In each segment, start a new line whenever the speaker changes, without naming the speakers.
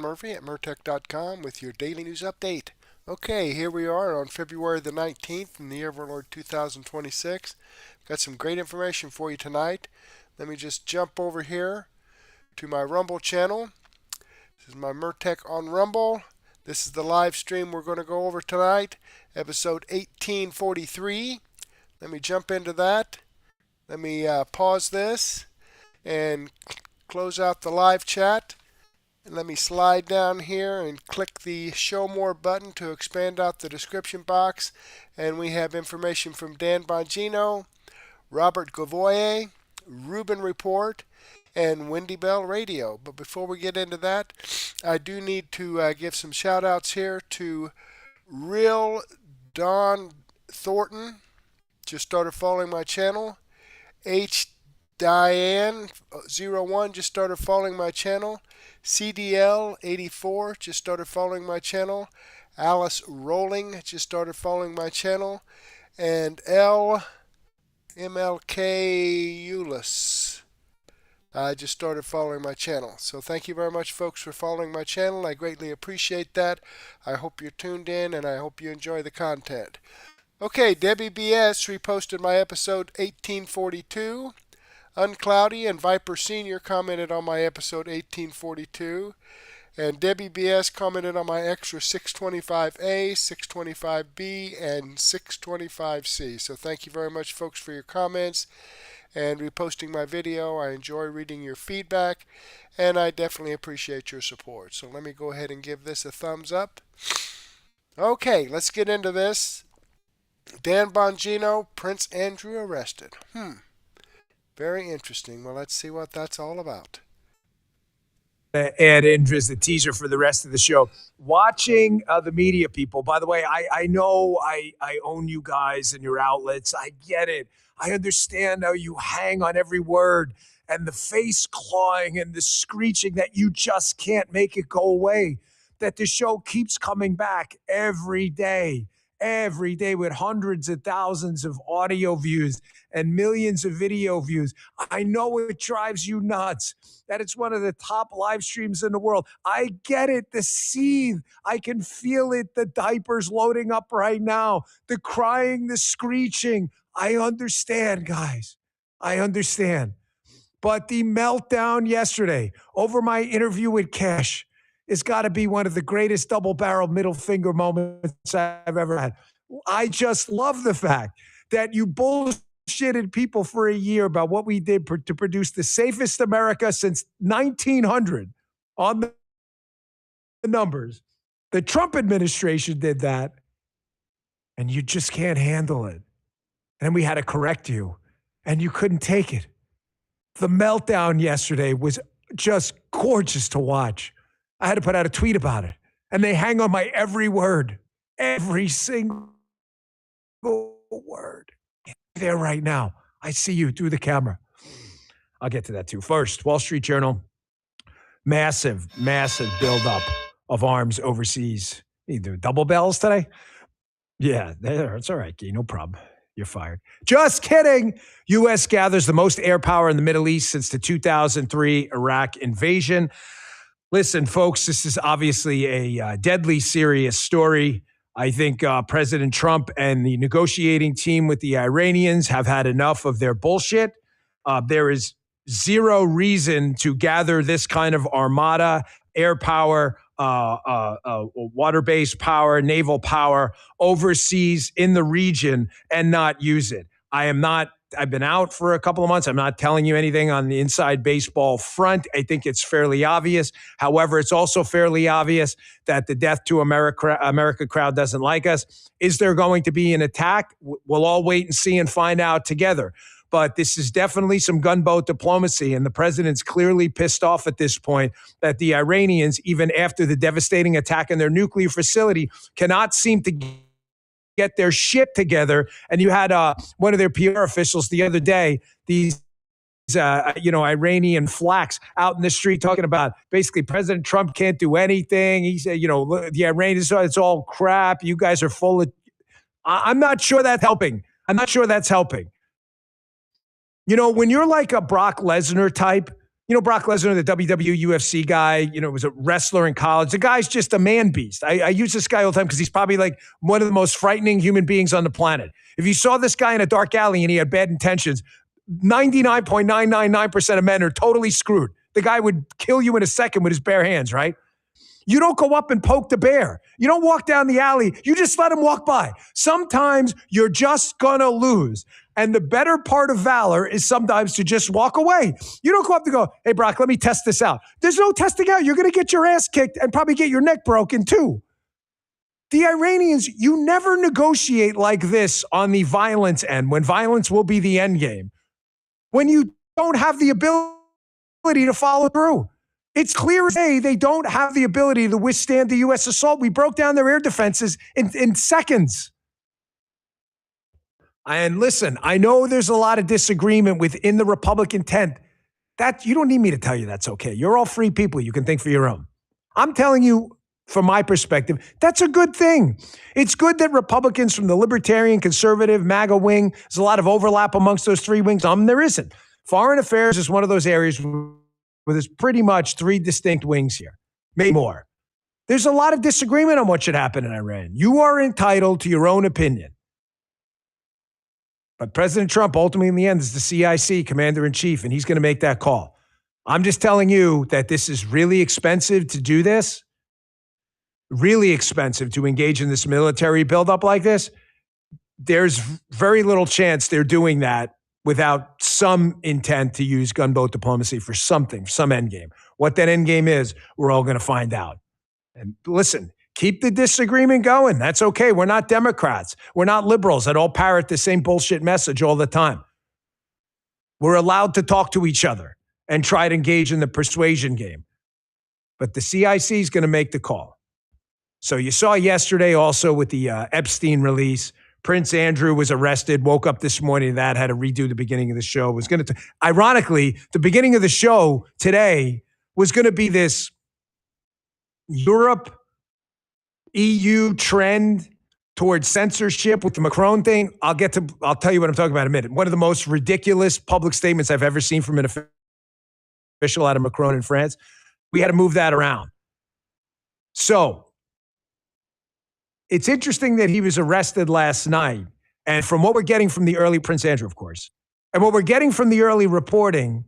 Murphy at Murtech.com with your daily news update. Okay, here we are on February the 19th in the year of our Lord 2026. Got some great information for you tonight. Let me just jump over here to my Rumble channel. This is my Murtech on Rumble. This is the live stream we're going to go over tonight, episode 1843. Let me jump into that. Let me pause this and close out the live chat. And let me slide down here and click the Show More button to expand out the description box. And we have information from Dan Bongino, Robert Gouveia, Rubin Report, and Wendy Bell Radio. But before we get into that, I do need to give some shout outs here to Real Don Thornton, just started following my channel. H Diane01 just started following my channel. CDL84 just started following my channel. Alice Rolling just started following my channel. And MLK Euless just started following my channel. So thank you very much, folks, for following my channel. I greatly appreciate that. I hope you're tuned in, and I hope you enjoy the content. Okay, Debbie BS reposted my episode 1842. Uncloudy and Viper Senior commented on my episode 1842. And Debbie BS commented on my extra 625A, 625B, and 625C. So thank you very much, folks, for your comments and reposting my video. I enjoy reading your feedback, and I definitely appreciate your support. So let me go ahead and give this a thumbs up. Okay, let's get into this. Dan Bongino, Prince Andrew arrested. Very interesting. Well, let's see what that's all about.
Add in as a teaser for the rest of the show. Watching the media people, by the way, I know I own you guys and your outlets. I get it. I understand how you hang on every word and the face clawing and the screeching that you just can't make it go away, that the show keeps coming back every day with hundreds of thousands of audio views and millions of video views. I know it drives you nuts, that it's one of the top live streams in the world. I get it, the seethe. I can feel it, the diapers loading up right now, the crying, the screeching. I understand, guys. I understand. But the meltdown yesterday over my interview with Cash, it's got to be one of the greatest double-barrel middle finger moments I've ever had. I just love the fact that you bullshitted people for a year about what we did to produce the safest America since 1900 on the numbers. The Trump administration did that, and you just can't handle it. And we had to correct you, and you couldn't take it. The meltdown yesterday was just gorgeous to watch. I had to put out a tweet about it. And they hang on my every word. Every single word. There right now. I see you through the camera. I'll get to that too. First, Wall Street Journal. Massive buildup of arms overseas. You do double bells today? Yeah, it's all right, Guy. No problem. You're fired. Just kidding. U.S. gathers the most air power in the Middle East since the 2003 Iraq invasion. Listen, folks, this is obviously a deadly serious story. I think President Trump and the negotiating team with the Iranians have had enough of their bullshit. There is zero reason to gather this kind of armada, air power, water-based power, naval power overseas in the region and not use it. I've been out for a couple of months. I'm not telling you anything on the inside baseball front. I think it's fairly obvious. However, it's also fairly obvious that the Death to America crowd doesn't like us. Is there going to be an attack? We'll all wait and see and find out together. But this is definitely some gunboat diplomacy, and the president's clearly pissed off at this point that the Iranians, even after the devastating attack on their nuclear facility, cannot seem to get their shit together. And you had one of their PR officials the other day, these Iranian flacks out in the street talking about basically President Trump can't do anything. He said, the Iranians, it's all crap. You guys are full of. I'm not sure that's helping. When you're like a Brock Lesnar type, You know, Brock Lesnar, the WWE UFC guy, was a wrestler in college. The guy's just a man beast. I use this guy all the time because he's probably like one of the most frightening human beings on the planet. If you saw this guy in a dark alley and he had bad intentions, 99.999% of men are totally screwed. The guy would kill you in a second with his bare hands, right? You don't go up and poke the bear. You don't walk down the alley. You just let him walk by. Sometimes you're just going to lose. And the better part of valor is sometimes to just walk away. You don't go up to go, hey, Brock, let me test this out. There's no testing out. You're going to get your ass kicked and probably get your neck broken too. The Iranians, you never negotiate like this on the violence end, when violence will be the end game, when you don't have the ability to follow through. It's clear as day they don't have the ability to withstand the U.S. assault. We broke down their air defenses in seconds. And listen, I know there's a lot of disagreement within the Republican tent. That you don't need me to tell you that's okay. You're all free people. You can think for your own. I'm telling you, from my perspective, that's a good thing. It's good that Republicans from the libertarian, conservative, MAGA wing, there's a lot of overlap amongst those three wings. There isn't. Foreign affairs is one of those areas where there's pretty much three distinct wings here, maybe more. There's a lot of disagreement on what should happen in Iran. You are entitled to your own opinion. But President Trump, ultimately in the end, is the CIC commander-in-chief, and he's going to make that call. I'm just telling you that this is really expensive to do this, really expensive to engage in this military buildup like this. There's very little chance they're doing that without some intent to use gunboat diplomacy for something, some endgame. What that endgame is, we're all going to find out. And listen, keep the disagreement going. That's okay. We're not Democrats. We're not liberals that all parrot the same bullshit message all the time. We're allowed to talk to each other and try to engage in the persuasion game. But the CIC is going to make the call. So you saw yesterday also with the Epstein release, Prince Andrew was arrested, woke up this morning, that had to redo the beginning of the show. Ironically, the beginning of the show today was going to be this Europe, EU trend towards censorship with the Macron thing. I'll tell you what I'm talking about in a minute. One of the most ridiculous public statements I've ever seen from an official out of Macron in France. We had to move that around. So it's interesting that he was arrested last night. And from what we're getting from the early Prince Andrew, of course, and what we're getting from the early reporting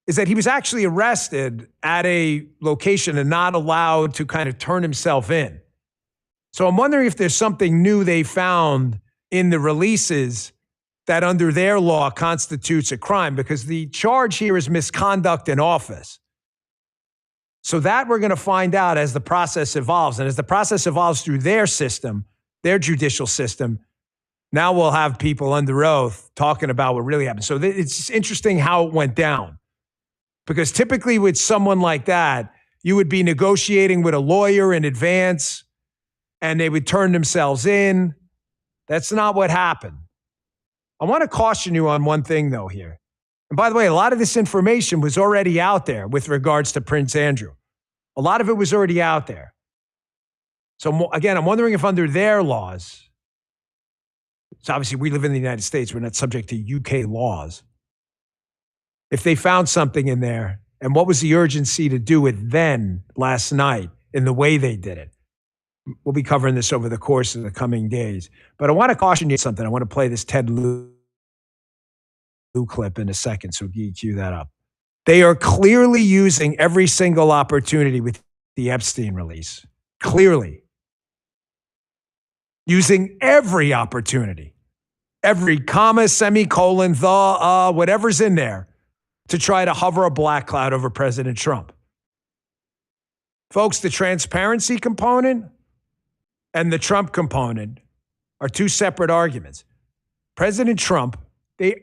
is that he was actually arrested at a location and not allowed to kind of turn himself in. So I'm wondering if there's something new they found in the releases that under their law constitutes a crime, because the charge here is misconduct in office. So that we're going to find out as the process evolves. And as the process evolves through their system, their judicial system, now we'll have people under oath talking about what really happened. So it's interesting how it went down. Because typically with someone like that, you would be negotiating with a lawyer in advance and they would turn themselves in. That's not what happened. I want to caution you on one thing, though, here. And by the way, a lot of this information was already out there with regards to Prince Andrew. A lot of it was already out there. So again, I'm wondering if under their laws, so obviously we live in the United States, we're not subject to UK laws. If they found something in there, and what was the urgency to do it then, last night, in the way they did it? We'll be covering this over the course of the coming days. But I want to caution you something. I want to play this Ted Lieu clip in a second, so cue that up. They are clearly using every single opportunity with the Epstein release. Clearly. Using every opportunity. Every comma, semicolon, whatever's in there to try to hover a black cloud over President Trump. Folks, the transparency component and the Trump component are two separate arguments. President Trump,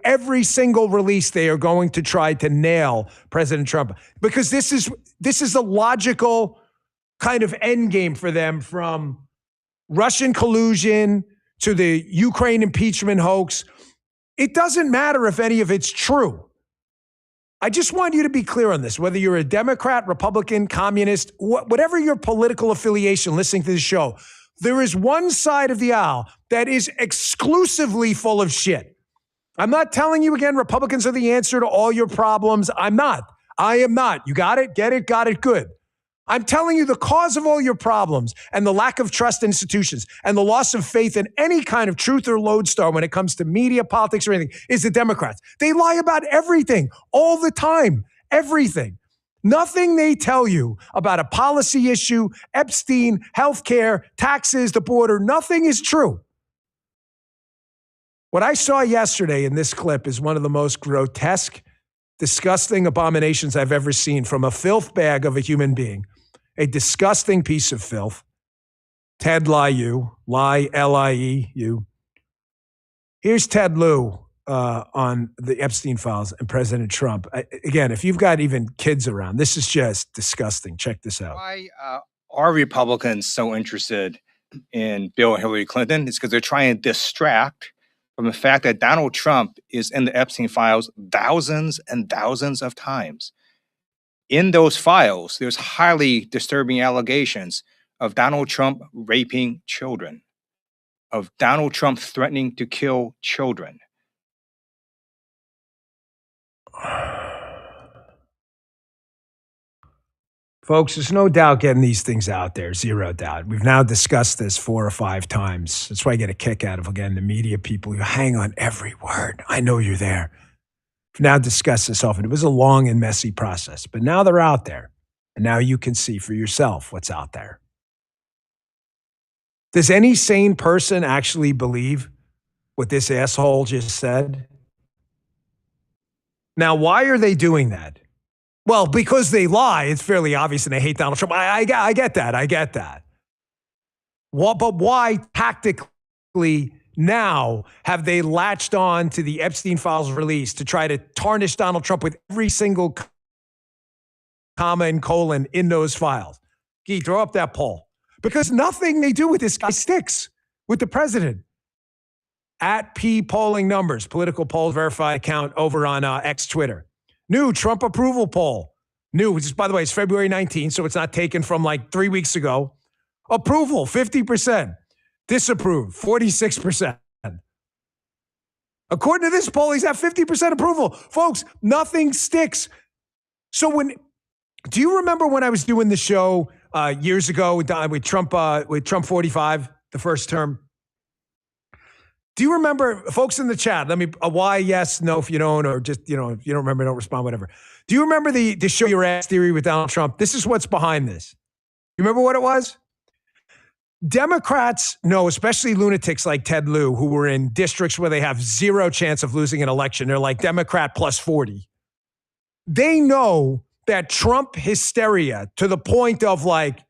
every single release they are going to try to nail President Trump, because this is a logical kind of end game for them, from Russian collusion to the Ukraine impeachment hoax. It doesn't matter if any of it's true. I just want you to be clear on this, whether you're a Democrat, Republican, communist, whatever your political affiliation listening to the show, there is one side of the aisle that is exclusively full of shit. I'm not telling you, again, Republicans are the answer to all your problems. I'm not. I am not. You got it? Get it? Got it? Good. I'm telling you the cause of all your problems and the lack of trust in institutions and the loss of faith in any kind of truth or lodestar when it comes to media, politics, or anything is the Democrats. They lie about everything all the time. Everything. Nothing they tell you about a policy issue, Epstein, healthcare, taxes, the border, nothing is true. What I saw yesterday in this clip is one of the most grotesque, disgusting abominations I've ever seen from a filth bag of a human being. A disgusting piece of filth. Ted Lieu, L-I-E-U. Here's Ted Lieu on the Epstein files and President Trump. Again, if you've got even kids around, this is just disgusting. Check this out.
Why are Republicans so interested in Bill and Hillary Clinton? It's because they're trying to distract from the fact that Donald Trump is in the Epstein files thousands and thousands of times. In those files, there's highly disturbing allegations of Donald Trump raping children, of Donald Trump threatening to kill children.
Folks, there's no doubt getting these things out there, zero doubt. We've now discussed this 4 or 5 times. That's why I get a kick out of, again, the media people who hang on every word. I know you're there. We've now discussed this often. It was a long and messy process, but now they're out there. And now you can see for yourself what's out there. Does any sane person actually believe what this asshole just said? Now, why are they doing that? Well, because they lie. It's fairly obvious and they hate Donald Trump. I get that. I get that. But why tactically now have they latched on to the Epstein files release to try to tarnish Donald Trump with every single comma and colon in those files? Gee, throw up that poll. Because nothing they do with this guy sticks with the president. At P polling numbers, political polls verified account over on X Twitter. New Trump approval poll. New, which is, by the way, it's February 19th, so it's not taken from like 3 weeks ago. Approval, 50%. Disapprove, 46%. According to this poll, he's at 50% approval. Folks, nothing sticks. So do you remember when I was doing the show years ago with Trump 45, the first term? Do you remember, folks in the chat, let me, why, yes, no, if you don't, or just, if you don't remember, don't respond, whatever. Do you remember the show your ass theory with Donald Trump? This is what's behind this. You remember what it was? Democrats know, especially lunatics like Ted Lieu, who were in districts where they have zero chance of losing an election. They're like Democrat plus 40. They know that Trump hysteria to the point of like,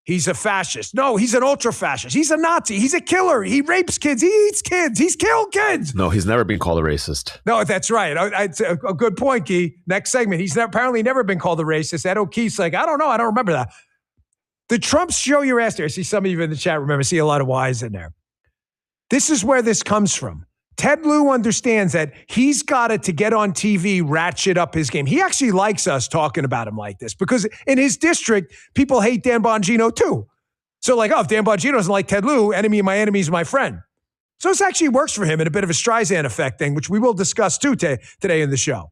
he's a fascist. No, he's an ultra-fascist. He's a Nazi. He's a killer. He rapes kids. He eats kids. He's killed kids.
No, he's never been called a racist.
No, that's right. It's a good point, Guy. Next segment. He's apparently never been called a racist. Ed O'Keefe's like, I don't know. I don't remember that. The Trumps show your ass there. I see some of you in the chat remember. I see a lot of Y's in there. This is where this comes from. Ted Lieu understands that he's got to get on TV, ratchet up his game. He actually likes us talking about him like this because in his district, people hate Dan Bongino too. So like, if Dan Bongino doesn't like Ted Lieu, enemy of my enemy is my friend. So this actually works for him in a bit of a Streisand effect thing, which we will discuss too today in the show.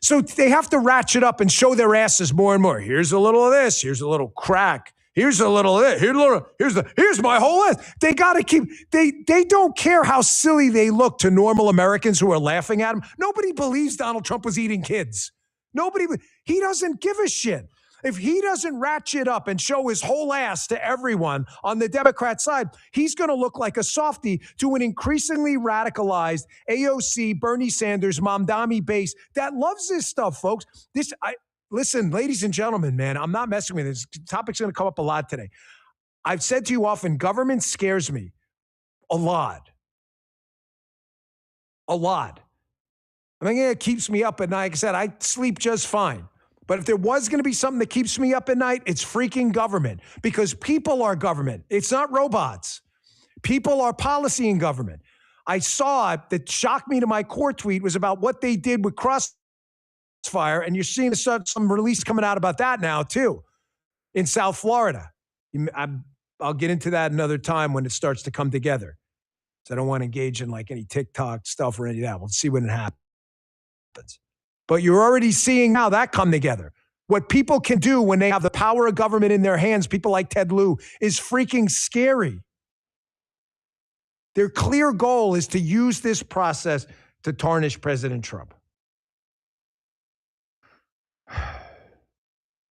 So they have to ratchet up and show their asses more and more. Here's a little of this. Here's a little crack. Here's a little of this. Here's my whole list. They got to keep, they don't care how silly they look to normal Americans who are laughing at them. Nobody believes Donald Trump was eating kids. He doesn't give a shit. If he doesn't ratchet up and show his whole ass to everyone on the Democrat side, he's going to look like a softie to an increasingly radicalized AOC, Bernie Sanders, Mamdani base that loves this stuff, folks. Listen, ladies and gentlemen, man, I'm not messing with this. Topic's going to come up a lot today. I've said to you often, government scares me a lot. A lot. I mean, it keeps me up at night. Like I said, I sleep just fine. But if there was going to be something that keeps me up at night, it's freaking government. Because people are government. It's not robots. People are policy in government. I saw it that shocked me to my core tweet was about what they did with Crossfire, and you're seeing some release coming out about that now too in South Florida. I'll get into that another time when it starts to come together. So I don't want to engage in like any TikTok stuff or any of that. We'll see when it happens. But you're already seeing how that come together. What people can do when they have the power of government in their hands, people like Ted Lieu, is freaking scary. Their clear goal is to use this process to tarnish President Trump.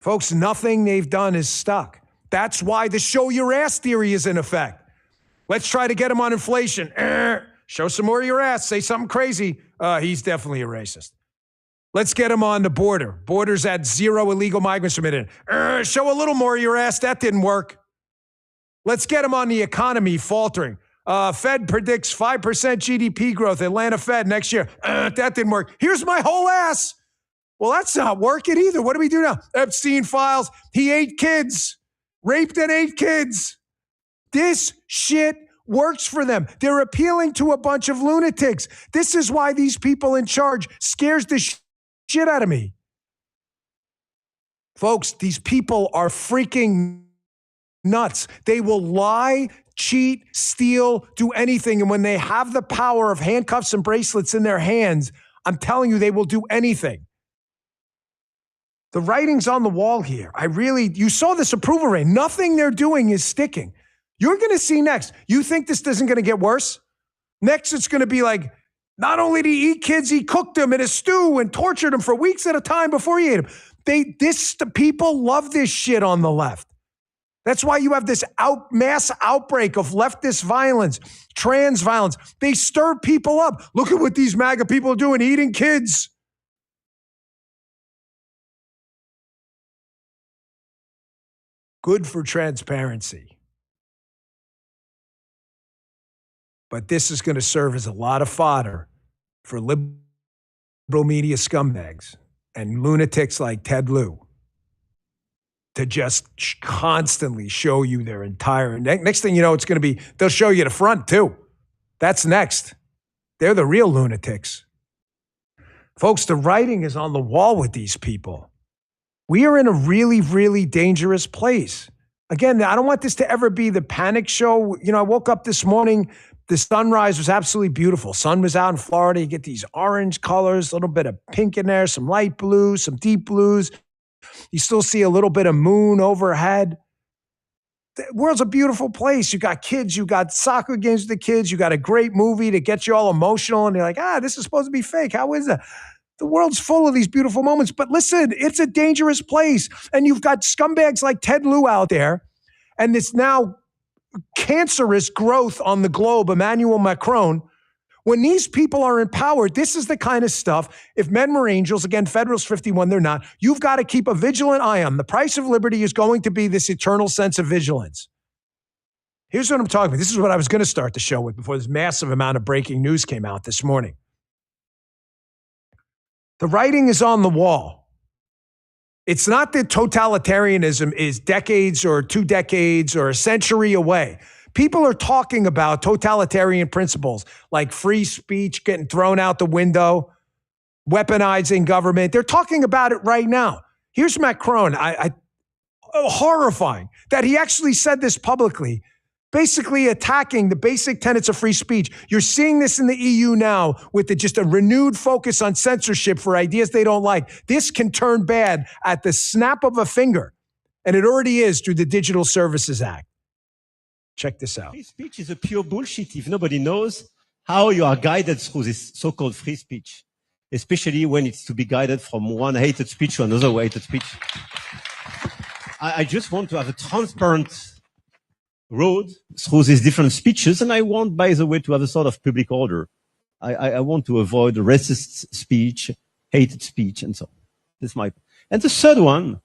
Folks, nothing they've done is stuck. That's why the show your ass theory is in effect. Let's try to get him on inflation. Show some more of your ass. Say something crazy. He's definitely a racist. Let's get him on the border. Borders at 0 illegal migrants permitted. Show a little more of your ass. That didn't work. Let's get him on the economy faltering. Fed predicts 5% GDP growth. Atlanta Fed next year. That didn't work. Here's my whole ass. Well, that's not working either. What do we do now? Epstein files. He ate kids. Raped and ate kids. This shit works for them. They're appealing to a bunch of lunatics. This is why these people in charge scares the shit out of me. Folks, these people are freaking nuts. They will lie, cheat, steal, do anything. And when they have the power of handcuffs and bracelets in their hands, I'm telling you, they will do anything. The writing's on the wall here. You saw this approval rate. Nothing they're doing is sticking. You're going to see next. You think this isn't going to get worse? Next, it's going to be like, not only did he eat kids, he cooked them in a stew and tortured them for weeks at a time before he ate them. The people love this shit on the left. That's why you have this mass outbreak of leftist violence, trans violence. They stir people up. Look at what these MAGA people are doing, eating kids. Good for transparency. But this is going to serve as a lot of fodder for liberal media scumbags and lunatics like Ted Lieu to just constantly show you their entire... Next thing you know, it's going to be... They'll show you the front, too. That's next. They're the real lunatics. Folks, the writing is on the wall with these people. We are in a really, really dangerous place. Again, I don't want this to ever be the panic show. I woke up this morning... The sunrise was absolutely beautiful. Sun was out in Florida. You get these orange colors, a little bit of pink in there, some light blues, some deep blues. You still see a little bit of moon overhead. The world's a beautiful place. You got kids. You got soccer games with the kids. You got a great movie to get you all emotional. And you're like, this is supposed to be fake. How is that? The world's full of these beautiful moments. But listen, it's a dangerous place. And you've got scumbags like Ted Lieu out there. And this now cancerous growth on the globe, Emmanuel Macron. When these people are in power, this is the kind of stuff, if men were angels, again, Federalist 51, they're not, you've got to keep a vigilant eye on. The price of liberty is going to be this eternal sense of vigilance. Here's what I'm talking about. This is what I was going to start the show with before this massive amount of breaking news came out this morning. The writing is on the wall. It's not that totalitarianism is decades or 2 decades or a century away. People are talking about totalitarian principles like free speech getting thrown out the window, weaponizing government. They're talking about it right now. Here's Macron. Horrifying that he actually said this publicly, basically attacking the basic tenets of free speech. You're seeing this in the EU now with just a renewed focus on censorship for ideas they don't like. This can turn bad at the snap of a finger, and it already is through the Digital Services Act. Check this out.
Free speech is a pure bullshit if nobody knows how you are guided through this so-called free speech, especially when it's to be guided from one hated speech to another hated speech. I just want to have a transparent road through these different speeches, and I want, by the way, to have a sort of public order. I want to avoid racist speech, hated speech, and so on. That's my... And the third one...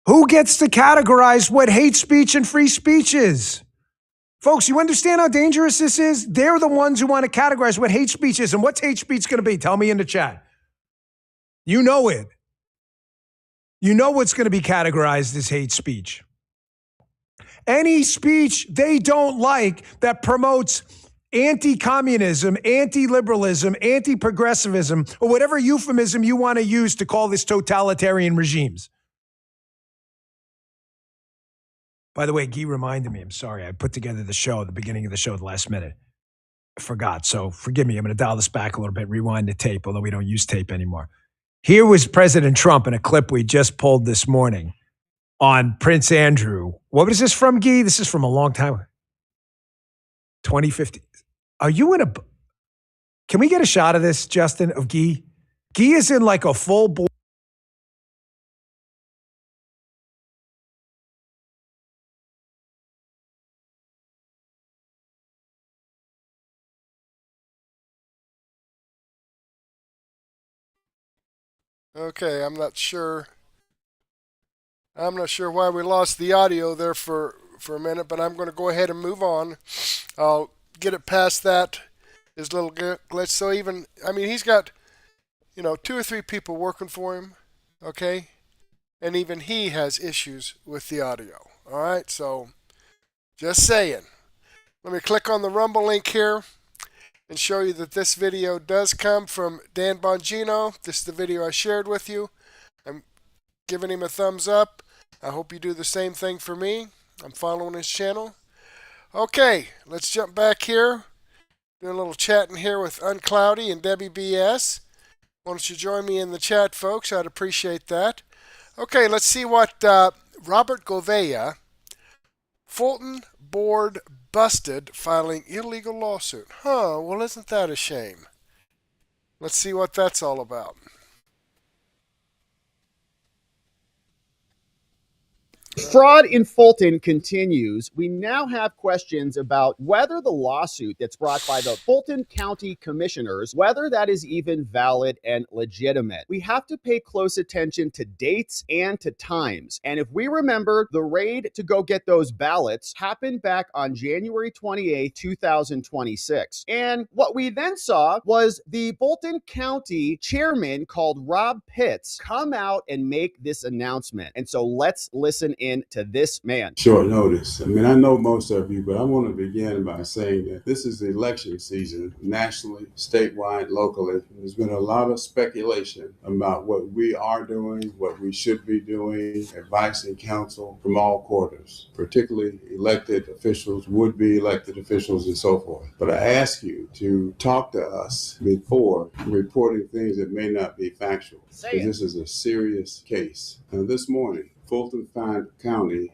Who gets to categorize what hate speech and free speech is? Folks, you understand how dangerous this is? They're the ones who want to categorize what hate speech is. And what's hate speech going to be? Tell me in the chat. You know it. You know what's going to be categorized as hate speech. Any speech they don't like that promotes anti-communism, anti-liberalism, anti-progressivism, or whatever euphemism you want to use to call this totalitarian regimes. By the way, Guy reminded me, I'm sorry, I put together the show at the beginning of the show, the last minute. forgot. So forgive me. I'm going to dial this back a little bit, rewind the tape, although we don't use tape anymore. Here was President Trump in a clip we just pulled this morning on Prince Andrew. What was this from, Guy? This is from a long time ago. 2015. Are you in a... Can we get a shot of this, Justin, of Guy? Guy is in like a full...
Okay, I'm not sure why we lost the audio there for a minute, but I'm going to go ahead and move on. I'll get it past that, his little glitch. So even, I mean, he's got, 2 or 3 people working for him, okay? And even he has issues with the audio, all right? So just saying. Let me click on the Rumble link here and show you that this video does come from Dan Bongino. This is the video I shared with you. I'm giving him a thumbs up. I hope you do the same thing for me. I'm following his channel. Okay, let's jump back here. Doing a little chatting here with Uncloudy and Debbie BS. Why don't you join me in the chat, folks? I'd appreciate that. Okay, let's see what Robert Gouveia, Fulton board busted filing illegal lawsuit. Well, isn't that a shame? Let's see what that's all about.
Fraud in Fulton continues. We now have questions about whether the lawsuit that's brought by the Fulton County Commissioners, whether that is even valid and legitimate. We have to pay close attention to dates and to times. And if we remember, the raid to go get those ballots happened back on January 28, 2026. And what we then saw was the Fulton County chairman called Rob Pitts come out and make this announcement. And so let's listen in to this man.
Short notice. I mean, I know most of you, but I want to begin by saying that this is the election season nationally, statewide, locally. There's been a lot of speculation about what we are doing, what we should be doing, advice and counsel from all quarters, particularly elected officials, would-be elected officials, and so forth. But I ask you to talk to us before reporting things that may not be factual, because this is a serious case. Now, this morning, Fulton County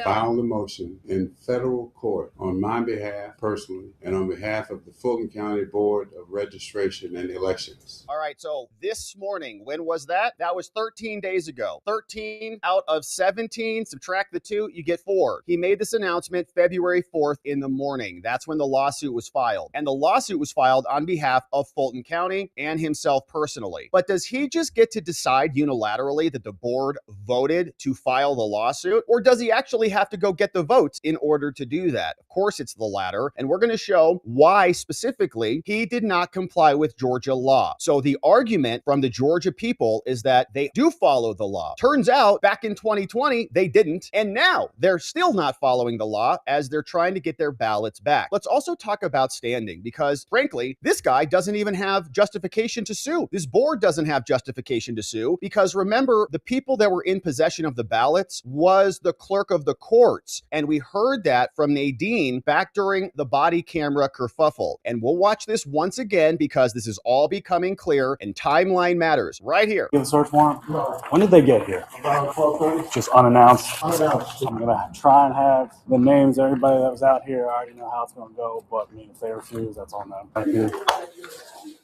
filed a motion in federal court on my behalf personally and on behalf of the Fulton County Board of Registration and Elections.
All right, so this morning, when was that? That was 13 days ago. 13 out of 17, subtract the 2, you get 4. He made this announcement February 4th in the morning. That's when the lawsuit was filed. And the lawsuit was filed on behalf of Fulton County and himself personally. But does he just get to decide unilaterally that the board voted to file the lawsuit? Or does he actually have to go get the votes in order to do that? Of course, it's the latter. And we're going to show why specifically he did not comply with Georgia law. So the argument from the Georgia people is that they do follow the law. Turns out back in 2020, they didn't. And now they're still not following the law as they're trying to get their ballots back. Let's also talk about standing, because frankly, this guy doesn't even have justification to sue. This board doesn't have justification to sue, because remember, the people that were in possession of the ballots was the clerk of the courts. And we heard that from Nadine back during the body camera kerfuffle. And we'll watch this once again because this is all becoming clear and timeline matters right here.
Get a search warrant? When did they get here?
About 12:30.
Just unannounced.
Unannounced.
I'm gonna try and have the names of everybody that was out here. I already know how it's gonna go, but I mean, if they refuse, that's on them. Thank you.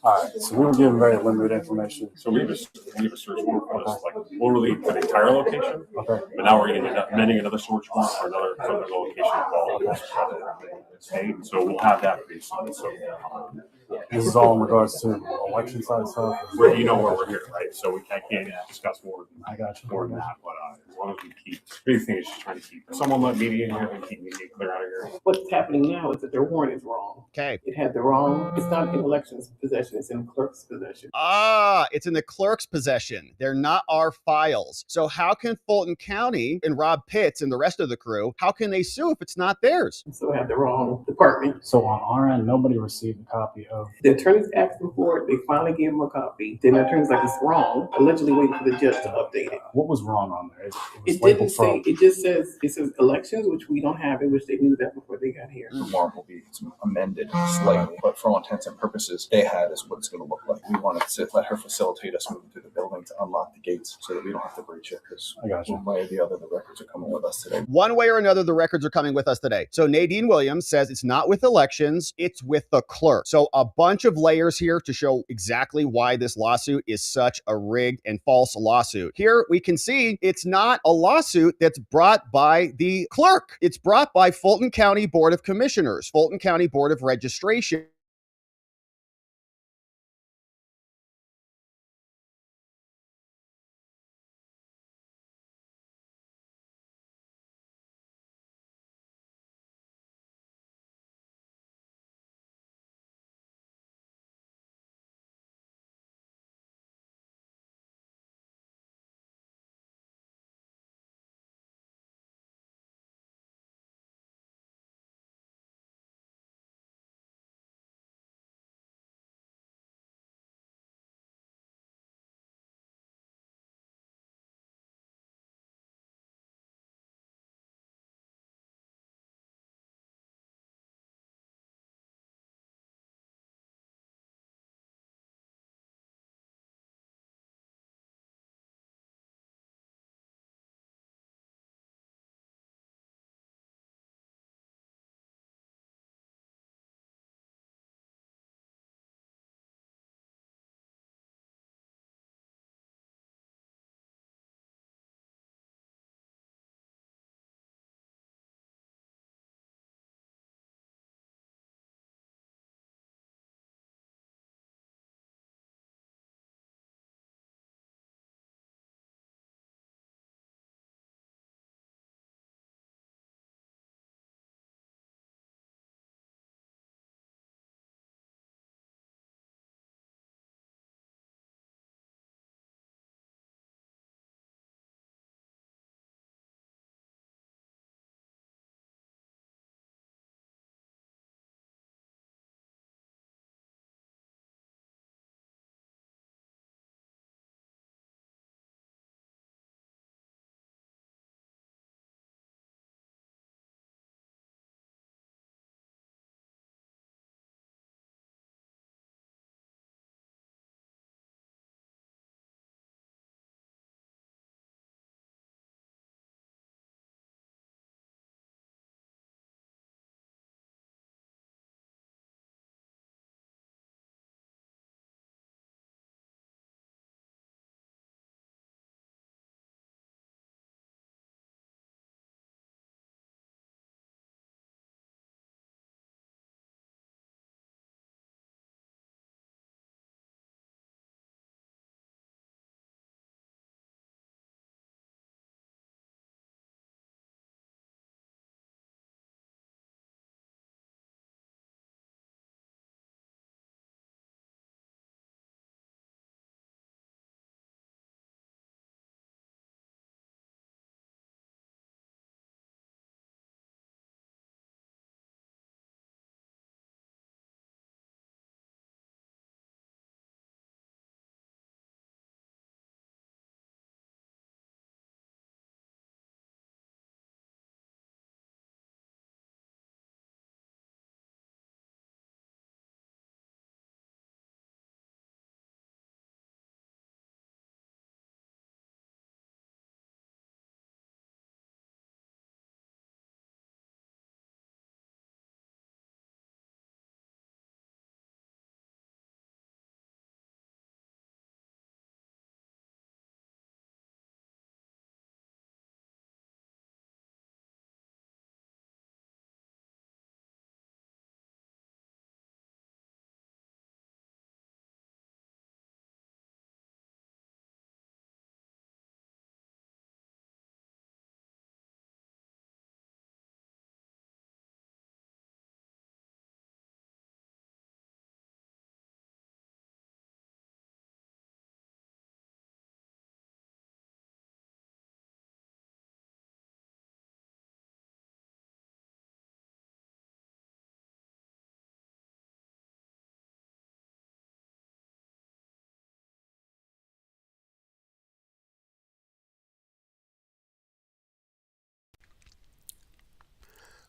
All right, so we were given very limited information.
So we have a search warrant for this, like literally an entire location.
Okay.
But now we're amending another search warrant for another location called state. So we'll have that pretty soon. So
This is all in regards to election side stuff.
where you know where we're here, right? So I can't discuss more.
I got you.
More than that, but as long as we keep, the big thing is just trying to keep someone let media in here and keep media clear out of here.
What's happening now is that their warrant is wrong.
Okay.
It had the wrong, it's not in elections possession, it's in clerk's possession.
It's in the clerk's possession. They're not our files. So how can Fulton County and Rob Pitts and the rest of the crew, how can they sue if it's not theirs?
So it had the wrong department.
So on our end, nobody received a copy of.
The attorneys asked them for it, they finally gave them a copy. Then the attorney's like, it's wrong, allegedly waiting for the judge to update it.
What was wrong on there?
It didn't say, it just says, it says elections, which we don't have, and which they knew that before they got here.
The warrant will be amended slightly, but for all intents and purposes, they had is what it's going to look like. We wanted to let her facilitate us moving through the building to unlock the gates so that we don't have to breach it, because one way or the other, the records are coming with us today.
One way or another, the records are coming with us today. So Nadine Williams says it's not with elections, it's with the clerk. So a bunch of layers here to show exactly why this lawsuit is such a rigged and false lawsuit. Here we can see it's not a lawsuit that's brought by the clerk. It's brought by Fulton County Board of Commissioners, Fulton County Board of Registration.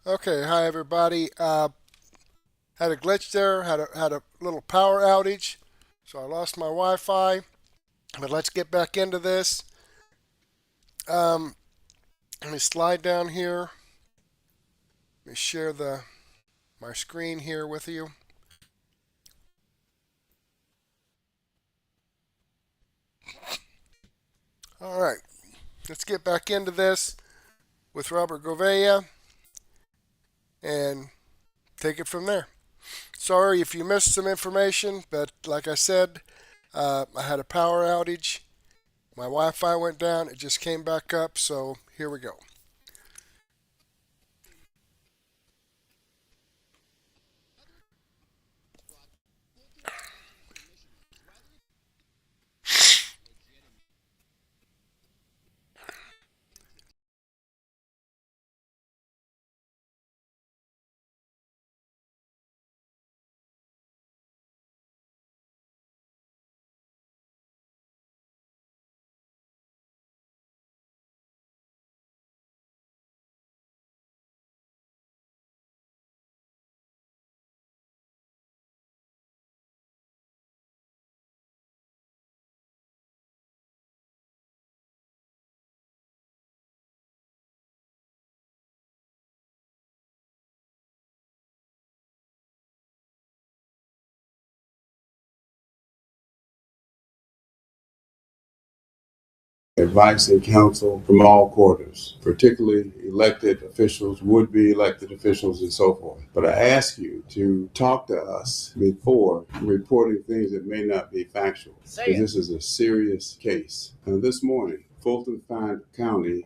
Okay, hi everybody. Had a glitch there. Had a little power outage, so I lost my Wi-Fi. But let's get back into this. Let me slide down here. Let me share my screen here with you. All right, let's get back into this with Robert Gouveia and take it from there. Sorry if you missed some information, but like I said, I had a power outage. My Wi-Fi went down. It just came back up, so here we go.
Advice and counsel from all quarters, particularly elected officials, would-be elected officials, and so forth. But I ask you to talk to us before reporting things that may not be factual, because this is a serious case. Now, this morning, Fulton County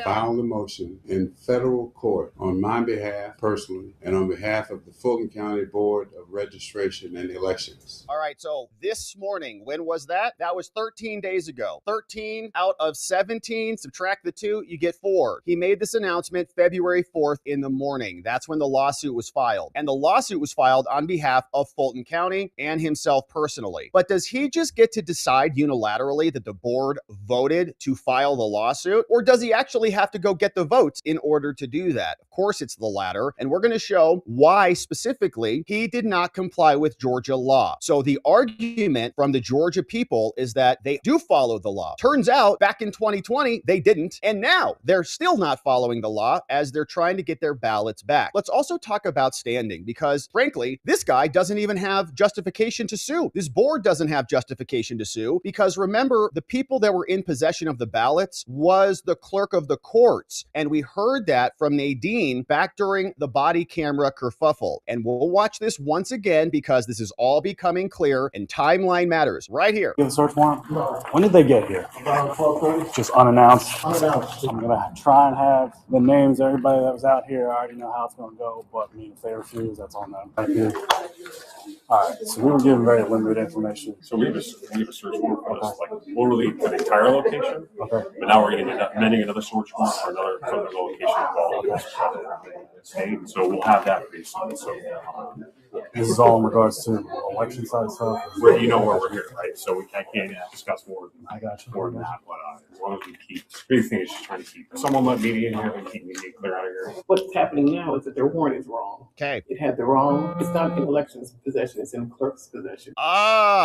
filed a motion in federal court on my behalf personally and on behalf of the Fulton County Board of Registration and Elections.
All right, so this morning, when was that? That was 13 days ago. 13 out of 17, subtract the 2, you get 4. He made this announcement February 4th in the morning. That's when the lawsuit was filed. And the lawsuit was filed on behalf of Fulton County and himself personally. But does he just get to decide unilaterally that the board voted to file the lawsuit? Or does he actually have to go get the votes in order to do that? Of course, it's the latter. And we're going to show why specifically he did not comply with Georgia law. So the argument from the Georgia people is that they do follow the law. Turns out back in 2020, they didn't. And now they're still not following the law as they're trying to get their ballots back. Let's also talk about standing because frankly, this guy doesn't even have justification to sue. This board doesn't have justification to sue because remember, the people that were in possession of the ballots was the clerk of the courts. And we heard that from Nadine back during the body camera kerfuffle. And we'll watch this once again because this is all becoming clear and timeline matters right here.
Get a search warrant? When did they get here? Just unannounced. I'm gonna try and have the names of everybody that was out here. I already know how it's gonna go, but I mean, if they refuse, that's on them. Thank you. All right, so we were given very limited information.
So we have a search warrant for this, like literally the entire location.
Okay.
But now we're going to get amending another search warrant for another location involved in the state. So we'll have that pretty soon. So
This is all in regards to election side stuff.
where you know where we're here, right? So we can't discuss more
I got you.
more than that. But as long as we keep, the big thing is just trying to keep someone let media in here and keep media clear out of here.
What's happening now is that their warrant is wrong.
Okay.
It had the wrong, it's not in elections possession, it's in clerk's possession.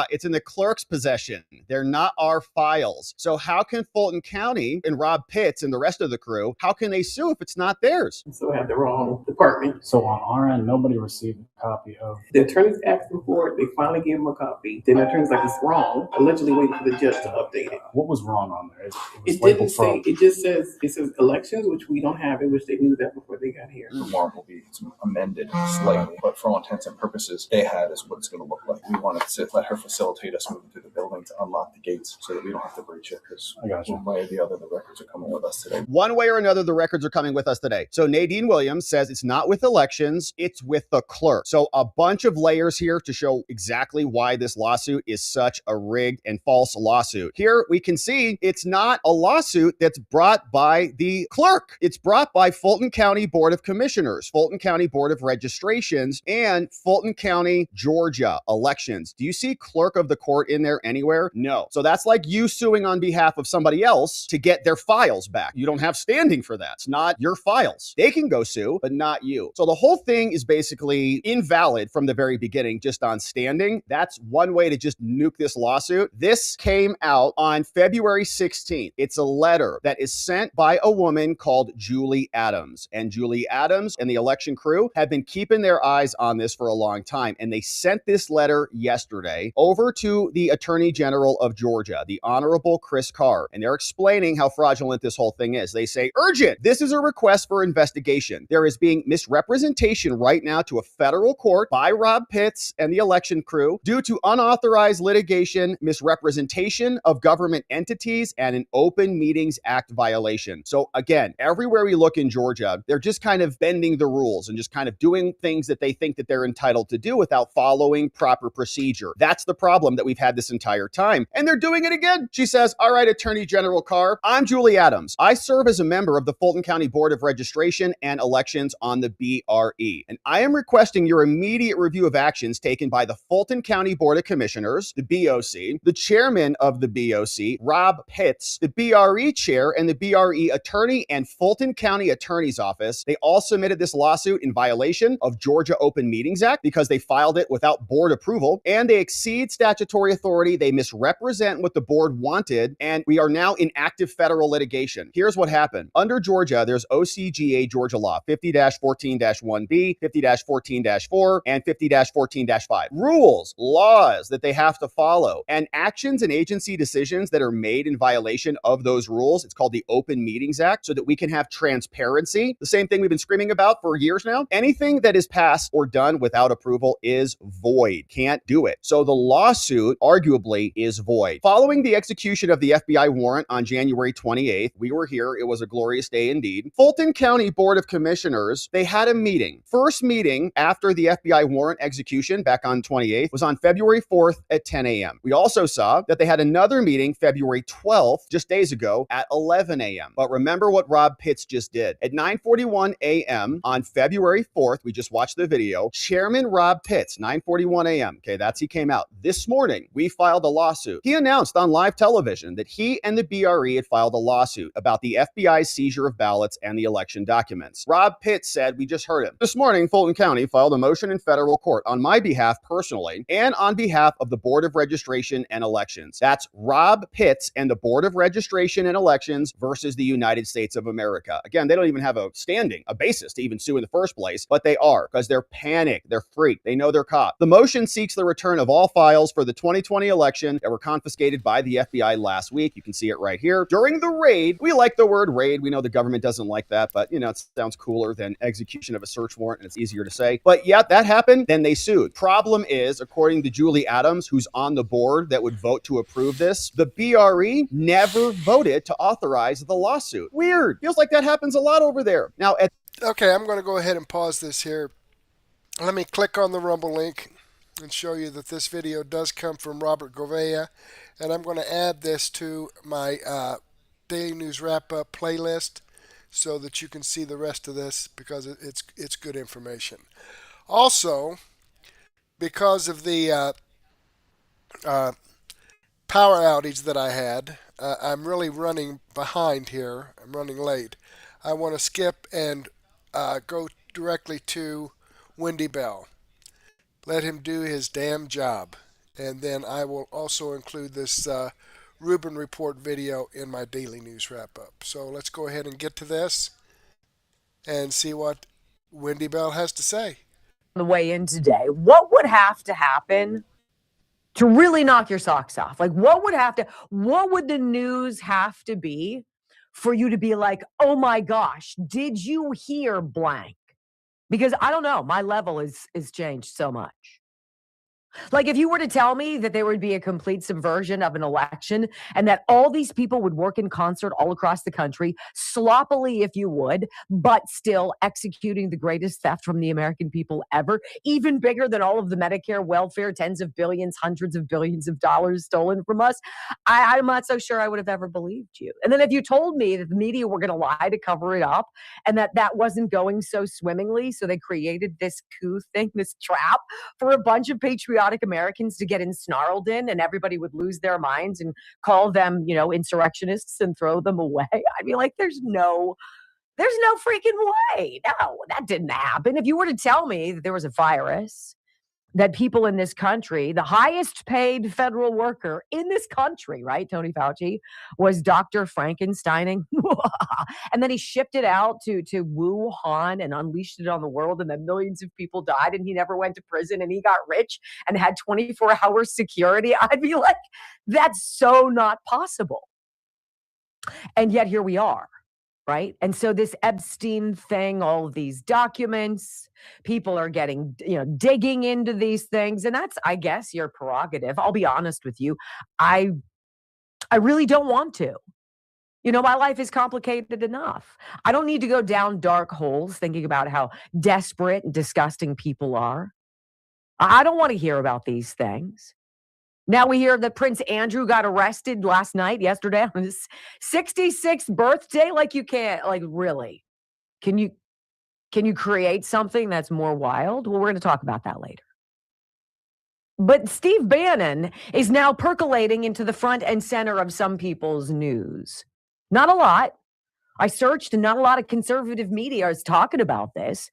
It's in the clerk's possession. They're not our files. So how can Fulton County and Rob Pitts and the rest of the crew, how can they sue if it's not theirs?
So it had the wrong department.
So on our end, nobody received a copy of.
The attorneys asked them for it, they finally gave them a copy. Then the attorney's like, it's wrong, allegedly waiting for the judge to update it.
What was wrong on there?
It didn't say, it just says, it says elections, which we don't have, in which they knew that before they got here.
The warrant will be amended slightly, but for all intents and purposes, they had is what it's going to look like. We wanted to let her facilitate us moving through the building to unlock the gates so that we don't have to breach it because one way or the other, the records are coming with us today.
One way or another, the records are coming with us today. So Nadine Williams says it's not with elections, it's with the clerk. So a bunch of layers here to show exactly why this lawsuit is such a rigged and false lawsuit. Here we can see it's not a lawsuit that's brought by the clerk. It's brought by Fulton County Board of Commissioners, Fulton County Board of Registrations, and Fulton County, Georgia elections. Do you see clerk of the court in there anywhere? No. So that's like you suing on behalf of somebody else to get their files back. You don't have standing for that. It's not your files. They can go sue, but not you. So the whole thing is basically invalid from the very beginning, just on standing. That's one way to just nuke this lawsuit. This came out on February 16th. It's a letter that is sent by a woman called Julie Adams. And Julie Adams and the election crew have been keeping their eyes on this for a long time. And they sent this letter yesterday over to the Attorney General of Georgia, the Honorable Chris Carr. And they're explaining how fraudulent this whole thing is. They say, urgent, this is a request for investigation. There is being misrepresentation right now to a federal court by Rob Pitts and the election crew due to unauthorized litigation, misrepresentation of government entities, and an Open Meetings Act violation. So again, everywhere we look in Georgia, they're just kind of bending the rules and just kind of doing things that they think that they're entitled to do without following proper procedure. That's the problem that we've had this entire time. And they're doing it again. She says, all right, Attorney General Carr, I'm Julie Adams. I serve as a member of the Fulton County Board of Registration and Elections on the BRE. And I am requesting your immediate review of actions taken by the Fulton County Board of Commissioners, the BOC, the chairman of the BOC, Rob Pitts, the BRE chair, and the BRE attorney and Fulton County Attorney's Office. They all submitted this lawsuit in violation of Georgia Open Meetings Act because they filed it without board approval, and they exceed statutory authority. They misrepresent what the board wanted, and we are now in active federal litigation. Here's what happened. Under Georgia, there's OCGA Georgia law 50-14-1B, 50-14-4, and 50-14-5. Rules, laws that they have to follow, and actions and agency decisions that are made in violation of those rules. It's called the Open Meetings Act, so that we can have transparency. The same thing we've been screaming about for years now. Anything that is passed or done without approval is void. Can't do it. So the lawsuit arguably is void. Following the execution of the FBI warrant on January 28th, we were here. It was a glorious day indeed. Fulton County Board of Commissioners, they had a meeting. First meeting after the FBI warrant execution back on 28th was on February 4th at 10 a.m. We also saw that they had another meeting February 12th, just days ago, at 11 a.m. But remember what Rob Pitts just did. At 9:41 a.m. on February 4th, we just watched the video, Chairman Rob Pitts, 9:41 a.m. Okay, he came out. This morning, we filed a lawsuit. He announced on live television that he and the BRE had filed a lawsuit about the FBI's seizure of ballots and the election documents. Rob Pitts said, we just heard him. This morning, Fulton County filed a motion in federal court on my behalf personally and on behalf of the Board of Registration and Elections. That's Rob Pitts and the Board of Registration and Elections versus the United States of America. Again, they don't even have a basis to even sue in the first place, but they are because they're panicked. They're freaked. They know they're caught. The motion seeks the return of all files for the 2020 election that were confiscated by the FBI last week. You can see it right here. During the raid, we like the word raid. We know the government doesn't like that, but it sounds cooler than execution of a search warrant, and it's easier to say. But yeah, that happened. Then they sued. Problem is, according to Julie Adams, who's on the board that would vote to approve this, the BRE never voted to authorize the lawsuit. Weird. Feels like that happens a lot over there. Now,
Okay, I'm going to go ahead and pause this here. Let me click on the Rumble link and show you that this video does come from Robert Gouveia, and I'm going to add this to my Daily News Wrap-Up playlist so that you can see the rest of this because it's good information. Also, because of the power outage that I had, I'm really running behind here. I'm running late. I want to skip and go directly to Wendy Bell. Let him do his damn job. And then I will also include this Rubin report video in my Daily News Wrap-Up. So let's go ahead and get to this and see what Wendy Bell has to say.
The way in today, what would have to happen to really knock your socks off? Like, what would the news have to be for you to be like, oh my gosh, did you hear blank? Because I don't know, my level is changed so much. Like, if you were to tell me that there would be a complete subversion of an election and that all these people would work in concert all across the country, sloppily if you would, but still executing the greatest theft from the American people ever, even bigger than all of the Medicare welfare, tens of billions, hundreds of billions of dollars stolen from us, I'm not so sure I would have ever believed you. And then if you told me that the media were going to lie to cover it up and that wasn't going so swimmingly, so they created this coup thing, this trap for a bunch of patriotic Americans to get ensnarled in, and everybody would lose their minds and call them, insurrectionists and throw them away. I'd be like, there's no freaking way. No, that didn't happen. If you were to tell me that there was a virus, that people in this country, the highest paid federal worker in this country, right, Tony Fauci, was Dr. Frankensteining. And then he shipped it out to Wuhan and unleashed it on the world, and then millions of people died, and he never went to prison, and he got rich and had 24-hour security. I'd be like, that's so not possible. And yet here we are. Right. And so this Epstein thing, all of these documents, people are getting, digging into these things. And that's, I guess, your prerogative. I'll be honest with you. I really don't want to. My life is complicated enough. I don't need to go down dark holes thinking about how desperate and disgusting people are. I don't want to hear about these things. Now we hear that Prince Andrew got arrested yesterday on his 66th birthday. Like, you can't, really. Can you create something that's more wild? Well, we're going to talk about that later. But Steve Bannon is now percolating into the front and center of some people's news. Not a lot. I searched, and not a lot of conservative media is talking about this.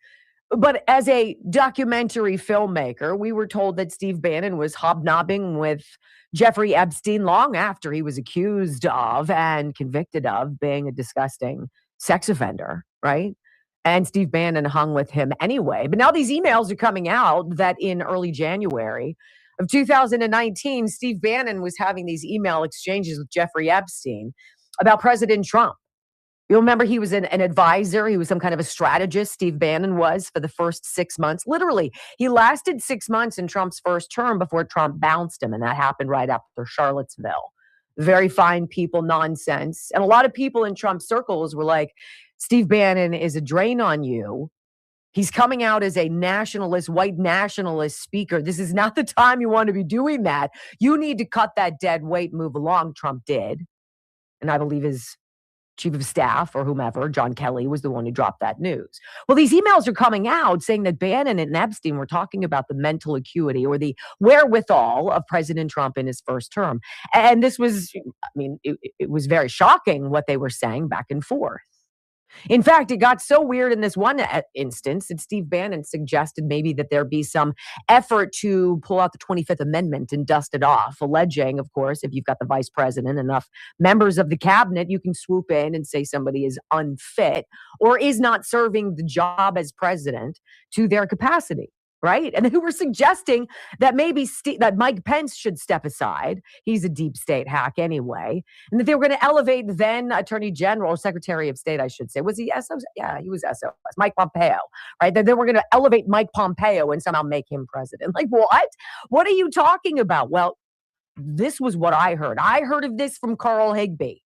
But as a documentary filmmaker, we were told that Steve Bannon was hobnobbing with Jeffrey Epstein long after he was accused of and convicted of being a disgusting sex offender, right? And Steve Bannon hung with him anyway. But now these emails are coming out that in early January of 2019, Steve Bannon was having these email exchanges with Jeffrey Epstein about President Trump. You'll remember he was an advisor. He was some kind of a strategist, Steve Bannon was, for the first 6 months. Literally, he lasted 6 months in Trump's first term before Trump bounced him, and that happened right after Charlottesville. Very fine people, nonsense. And a lot of people in Trump circles were like, Steve Bannon is a drain on you. He's coming out as a nationalist, white nationalist speaker. This is not the time you want to be doing that. You need to cut that dead weight, move along. Trump did. And I believe his chief of staff or whomever, John Kelly, was the one who dropped that news. Well, these emails are coming out saying that Bannon and Epstein were talking about the mental acuity or the wherewithal of President Trump in his first term. And this was, it was very shocking what they were saying back and forth. In fact, it got so weird in this one instance that Steve Bannon suggested maybe that there be some effort to pull out the 25th Amendment and dust it off, alleging, of course, if you've got the vice president, enough members of the cabinet, you can swoop in and say somebody is unfit or is not serving the job as president to their capacity. Right. And who were suggesting that maybe that Mike Pence should step aside. He's a deep state hack anyway. And that they were going to elevate then Attorney General, Secretary of State, I should say. Was he SOS? Yeah, he was SOS. Mike Pompeo. Right. That they were going to elevate Mike Pompeo and somehow make him president. Like, what? What are you talking about? Well, this was what I heard. I heard of this from Carl Higbie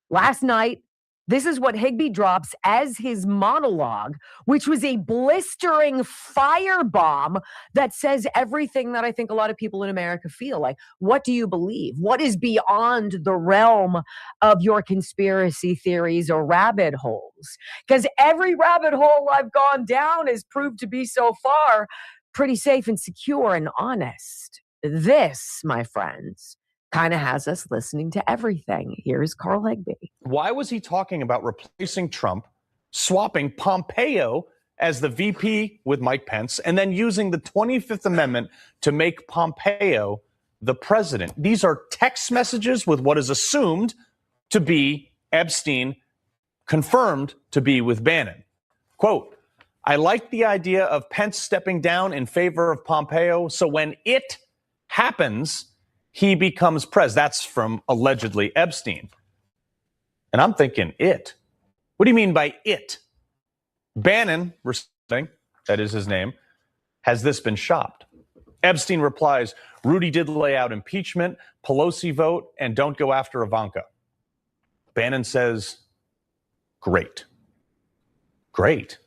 last night. This is what Higbie drops as his monologue, which was a blistering firebomb that says everything that I think a lot of people in America feel. Like, what do you believe? What is beyond the realm of your conspiracy theories or rabbit holes? Because every rabbit hole I've gone down has proved to be so far pretty safe and secure and honest. This, my friends, kind of has us listening to everything. Here's Carl Higbie.
Why was he talking about replacing Trump, swapping Pompeo as the VP with Mike Pence, and then using the 25th Amendment to make Pompeo the president? These are text messages with what is assumed to be Epstein, confirmed to be with Bannon. Quote, I like the idea of Pence stepping down in favor of Pompeo, so when it happens, he becomes president. That's from allegedly Epstein. And I'm thinking, it? What do you mean by it? Bannon, that is his name, has this been shopped? Epstein replies, Rudy did lay out impeachment, Pelosi vote, and don't go after Ivanka. Bannon says, great. Great.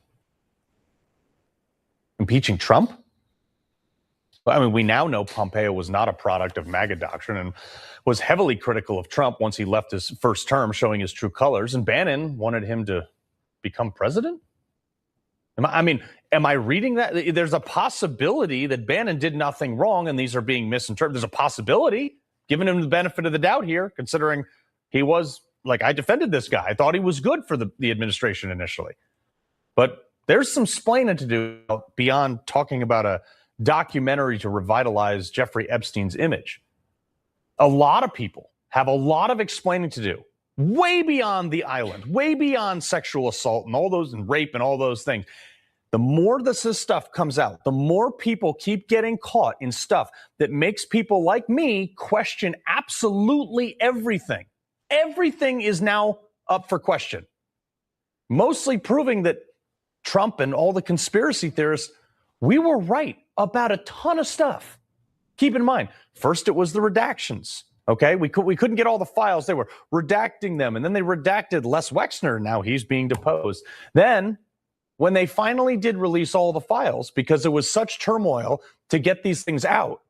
Impeaching Trump? I mean, we now know Pompeo was not a product of MAGA doctrine and was heavily critical of Trump once he left his first term, showing his true colors. And Bannon wanted him to become president? Am I reading that? There's a possibility that Bannon did nothing wrong and these are being misinterpreted. There's a possibility, giving him the benefit of the doubt here, considering he was, like, I defended this guy. I thought he was good for the administration initially. But there's some splaining to do beyond talking about a documentary to revitalize Jeffrey Epstein's image. A lot of people have a lot of explaining to do, way beyond the island, way beyond sexual assault and all those, and rape and all those things. The more this stuff comes out, the more people keep getting caught in stuff that makes people like me question absolutely everything. Everything is now up for question. Mostly proving that Trump and all the conspiracy theorists, we were right about a ton of stuff. Keep in mind, first it was the redactions. Okay, we couldn't get all the files. They were redacting them, and then they redacted Les Wexner. Now he's being deposed. Then, when they finally did release all the files, because there was such turmoil to get these things out,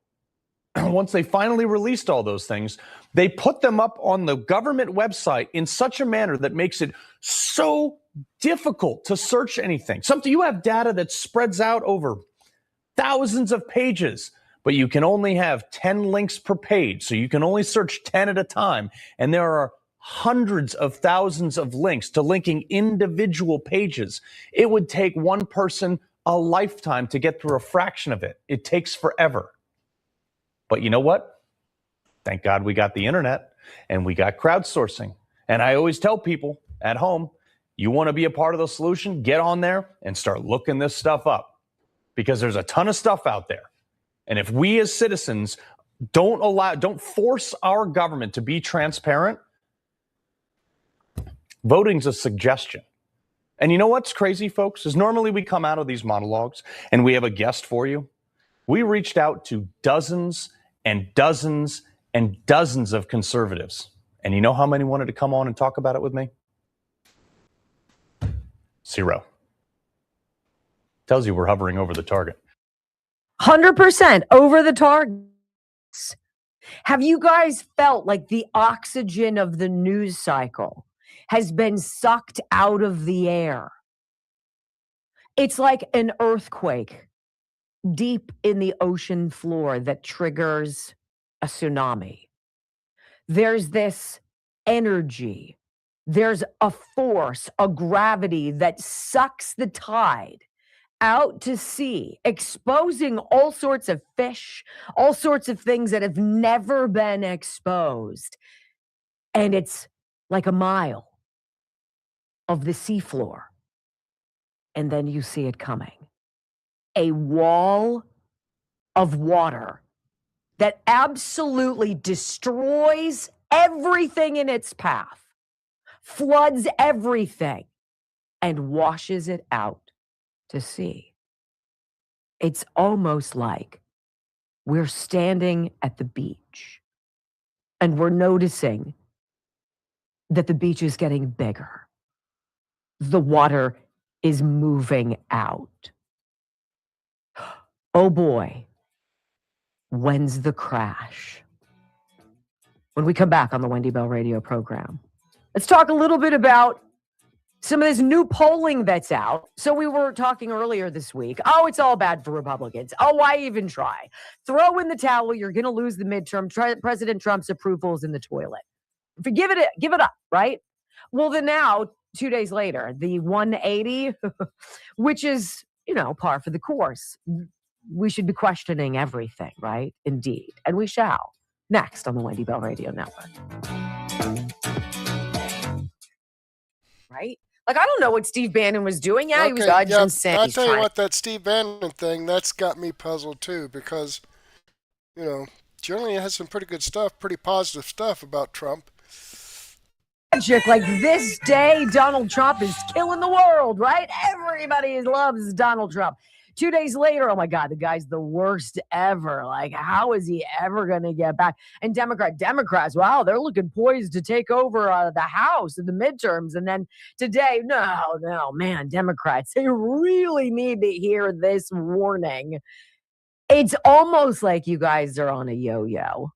once they finally released all those things, they put them up on the government website in such a manner that makes it so difficult to search anything. Something, you have data that spreads out over thousands of pages, but you can only have 10 links per page. So you can only search 10 at a time. And there are hundreds of thousands of links to linking individual pages. It would take one person a lifetime to get through a fraction of it. It takes forever. But you know what? Thank God we got the internet and we got crowdsourcing. And I always tell people at home, you want to be a part of the solution, get on there and start looking this stuff up, because there's a ton of stuff out there. And if we as citizens don't force our government to be transparent, voting's a suggestion. And you know what's crazy, folks, is normally we come out of these monologues and we have a guest for you. We reached out to dozens and dozens and dozens of conservatives. And you know how many wanted to come on and talk about it with me? 0. Tells you we're hovering over the target.
100% over the targets. Have you guys felt like the oxygen of the news cycle has been sucked out of the air? It's like an earthquake deep in the ocean floor that triggers a tsunami. There's this energy. There's a force, a gravity that sucks the tide out to sea, exposing all sorts of fish, all sorts of things that have never been exposed. And it's like a mile of the seafloor. And then you see it coming. A wall of water that absolutely destroys everything in its path, floods everything, and washes it out to sea. It's almost like we're standing at the beach and we're noticing that the beach is getting bigger. The water is moving out. Oh boy, when's the crash? When we come back on the Wendy Bell radio program, let's talk a little bit about some of this new polling that's out. So we were talking earlier this week. Oh, it's all bad for Republicans. Oh, why even try? Throw in the towel. You're going to lose the midterm. President Trump's approval is in the toilet. Give it up, right? Well, then now, 2 days later, the 180, which is, par for the course. We should be questioning everything, right? Indeed. And we shall. Next on the Wendy Bell Radio Network. Right? Like, I don't know what Steve Bannon was doing. Yeah, he was dodging saying.
I'll tell you what, that Steve Bannon thing, that's got me puzzled too, because, generally it has some pretty good stuff, pretty positive stuff about Trump.
Like this day, Donald Trump is killing the world, right? Everybody loves Donald Trump. 2 days later, oh my God, the guy's the worst ever. Like, how is he ever going to get back? And Democrats, wow, they're looking poised to take over the House in the midterms. And then today, no, man, Democrats, they really need to hear this warning. It's almost like you guys are on a yo-yo.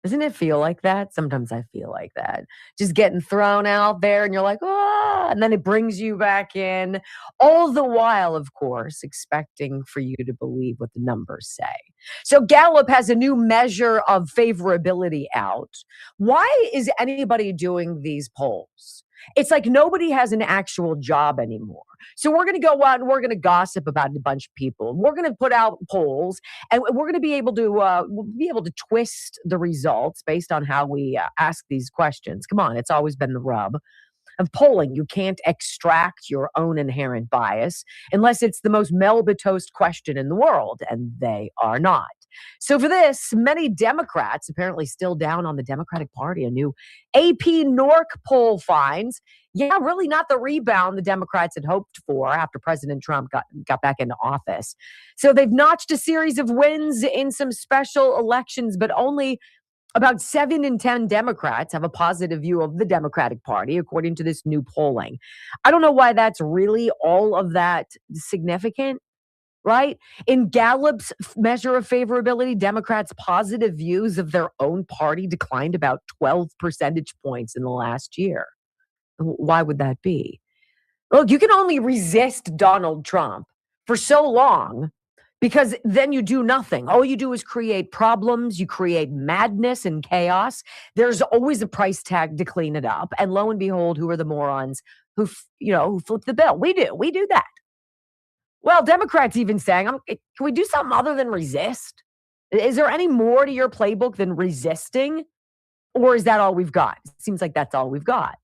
Doesn't it feel like that? Sometimes I feel like that. Just getting thrown out there and you're like, and then it brings you back in. All the while, of course, expecting for you to believe what the numbers say. So Gallup has a new measure of favorability out. Why is anybody doing these polls? It's like nobody has an actual job anymore. So we're going to go out and we're going to gossip about a bunch of people. We're going to put out polls and we're going to be able to twist the results based on how we ask these questions. Come on, it's always been the rub of polling. You can't extract your own inherent bias unless it's the most Melba-toast question in the world, and they are not. So for this, many Democrats apparently still down on the Democratic Party. A new AP NORC poll finds, really not the rebound the Democrats had hoped for after President Trump got back into office. So they've notched a series of wins in some special elections, but only about 7 in 10 Democrats have a positive view of the Democratic Party, according to this new polling. I don't know why that's really all of that significant. Right? In Gallup's measure of favorability, Democrats' positive views of their own party declined about 12 percentage points in the last year. Why would that be? Look, you can only resist Donald Trump for so long because then you do nothing. All you do is create problems. You create madness and chaos. There's always a price tag to clean it up. And lo and behold, who are the morons who flip the bill? We do that. Well, Democrats even saying, can we do something other than resist? Is there any more to your playbook than resisting? Or is that all we've got? It seems like that's all we've got.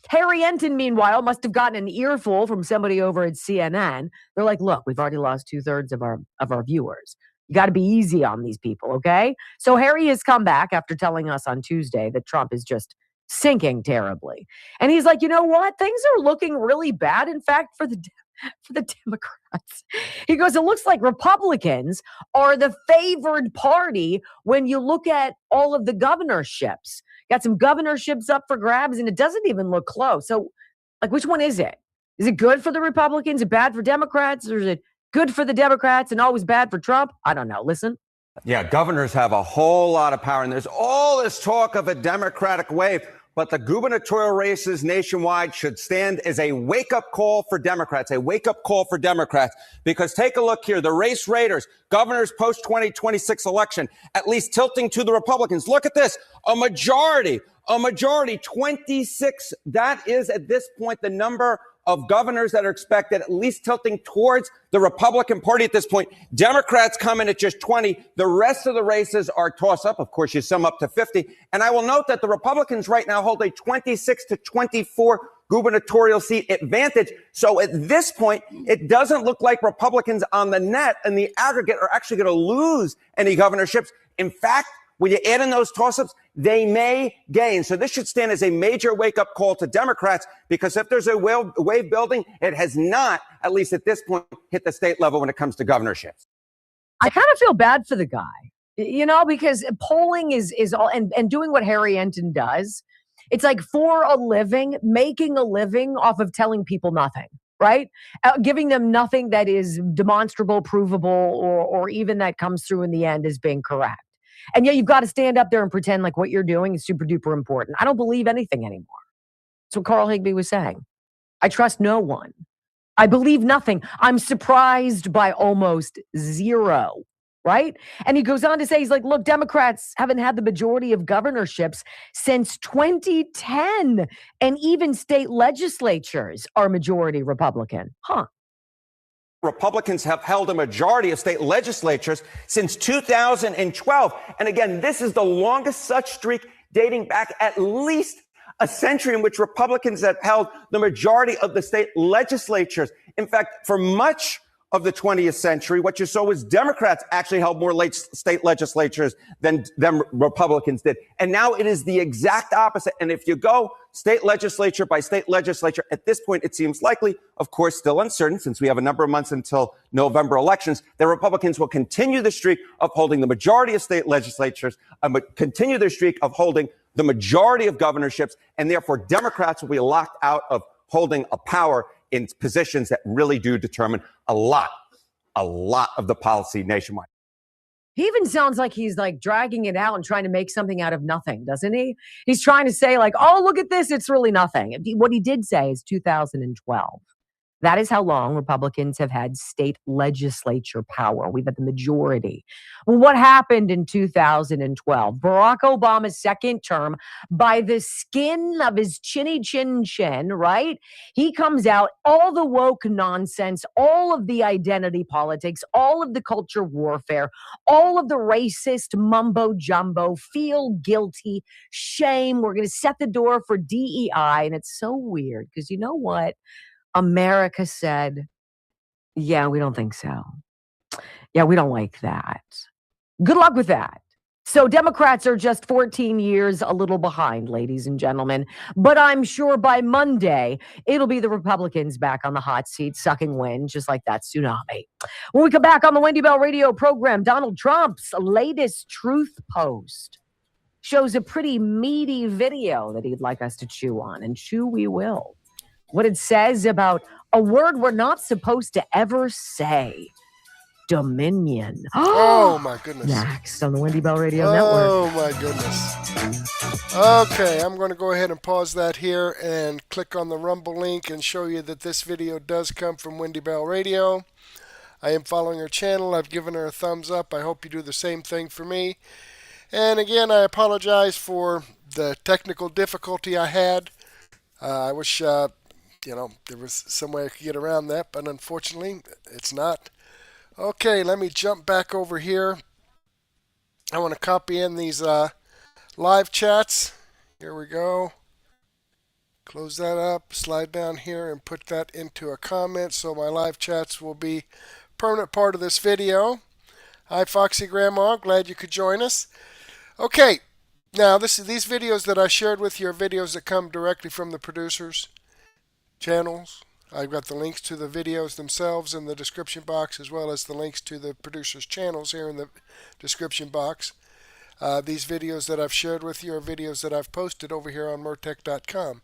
Harry Enton, meanwhile, must have gotten an earful from somebody over at CNN. They're like, look, we've already lost 2/3 of our viewers. You got to be easy on these people, okay? So Harry has come back after telling us on Tuesday that Trump is just sinking terribly. And he's like, you know what? Things are looking really bad, in fact, for the Democrats. He goes, it looks like Republicans are the favored party when you look at all of the governorships. Got some governorships up for grabs, and it doesn't even look close. So, like, which one is it? Is it good for the Republicans? Is it bad for Democrats? Or is it good for the Democrats and always bad for Trump? I don't know. Listen.
Yeah, governors have a whole lot of power, and there's all this talk of a Democratic wave. But the gubernatorial races nationwide should stand as a wake-up call for Democrats, because take a look here. The race raiders, governors post-2026 election, at least tilting to the Republicans. Look at this. A majority, 26. That is, at this point, the number of governors that are expected, at least tilting towards the Republican Party at this point. Democrats come in at just 20. The rest of the races are toss-up. Of course, you sum up to 50. And I will note that the Republicans right now hold a 26 to 24 gubernatorial seat advantage. So at this point, it doesn't look like Republicans on the net and the aggregate are actually going to lose any governorships. In fact, when you add in those toss-ups, they may gain. So this should stand as a major wake-up call to Democrats, because if there's a wave building, it has not, at least at this point, hit the state level when it comes to governorships.
I kind of feel bad for the guy, because polling is all, and doing what Harry Enton does, it's like for a living, making a living off of telling people nothing, right? Giving them nothing that is demonstrable, provable, or even that comes through in the end as being correct. And yet you've got to stand up there and pretend like what you're doing is super duper important. I don't believe anything anymore. That's what Carl Higbee was saying. I trust no one. I believe nothing. I'm surprised by almost zero, right? And he goes on to say, he's like, look, Democrats haven't had the majority of governorships since 2010. And even state legislatures are majority Republican.
Republicans have held a majority of state legislatures since 2012. And again, this is the longest such streak dating back at least a century in which Republicans have held the majority of the state legislatures. In fact, for much of the 20th century, what you saw was Democrats actually held more state legislatures than Republicans did. And now it is the exact opposite. And if you go state legislature by state legislature, at this point, it seems likely, of course, still uncertain, since we have a number of months until November elections, that Republicans will continue the streak of holding the majority of state legislatures, continue their streak of holding the majority of governorships, and therefore Democrats will be locked out of holding a power in positions that really do determine a lot of the policy nationwide.
He even sounds like he's like dragging it out and trying to make something out of nothing, doesn't he? He's trying to say like, oh, look at this. It's really nothing. What he did say is 2012. That is how long Republicans have had state legislature power. We've had the majority. Well, what happened in 2012? Barack Obama's second term, by the skin of his chinny chin, right? He comes out, all the woke nonsense, all of the identity politics, all of the culture warfare, all of the racist mumbo jumbo, feel guilty, shame. We're going to set the door for DEI. And it's so weird because you know what? America said, yeah, we don't think so. Yeah, we don't like that. Good luck with that. So Democrats are just 14 years a little behind, ladies and gentlemen. But I'm sure by Monday, it'll be the Republicans back on the hot seat, sucking wind, just like that tsunami. When we come back on the Wendy Bell radio program, Donald Trump's latest truth post shows a pretty meaty video that he'd like us to chew on, and chew we will. What it says about a word we're not supposed to ever say. Dominion.
Oh, my goodness.
Next on the Wendy Bell Radio Network.
Oh, my goodness. Okay, I'm going to go ahead and pause that here and click on the Rumble link and show you that this video does come from Wendy Bell Radio. I am following her channel. I've given her a thumbs up. I hope you do the same thing for me. And again, I apologize for the technical difficulty I had. I wish... there was some way I could get around that, but unfortunately, it's not. Okay, let me jump back over here. I want to copy in these live chats. Here we go. Close that up, slide down here, and put that into a comment so my live chats will be a permanent part of this video. Hi, Foxy Grandma. Glad you could join us. Okay, now these videos that I shared with you are videos that come directly from the producers' channels. I've got the links to the videos themselves in the description box, as well as the links to the producers' channels here in the description box. These videos that I've shared with you are videos that I've posted over here on Mertech.com,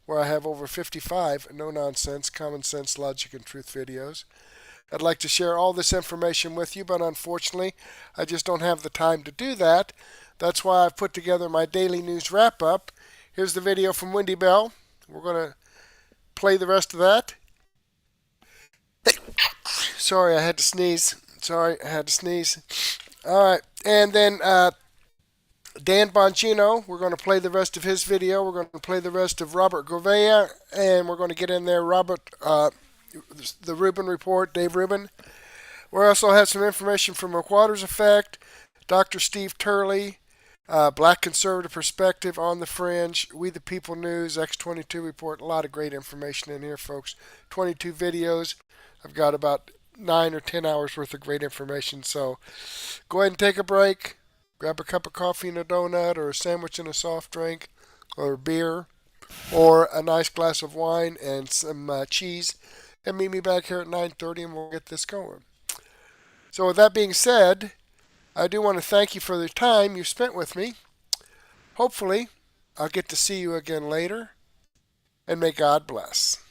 where I have over 55 no-nonsense, common sense, logic, and truth videos. I'd like to share all this information with you, but unfortunately, I just don't have the time to do that. That's why I've put together my daily news wrap-up. Here's the video from Wendy Bell. We're going to play the rest of that. Sorry, I had to sneeze. All right, and then Dan Bongino, we're going to play the rest of his video. We're going to play the rest of Robert Gouveia, and we're going to get in there the Rubin report, Dave Rubin. We also have some information from McWater's Effect, Dr. Steve Turley, Black Conservative Perspective, On the Fringe, We the People News, X22 Report. A lot of great information in here, folks. 22 videos. I've got about 9 or 10 hours worth of great information. So go ahead and take a break. Grab a cup of coffee and a donut, or a sandwich and a soft drink, or beer, or a nice glass of wine and some cheese. And meet me back here at 9:30 and we'll get this going. So with that being said, I do want to thank you for the time you spent with me. Hopefully, I'll get to see you again later, and may God bless.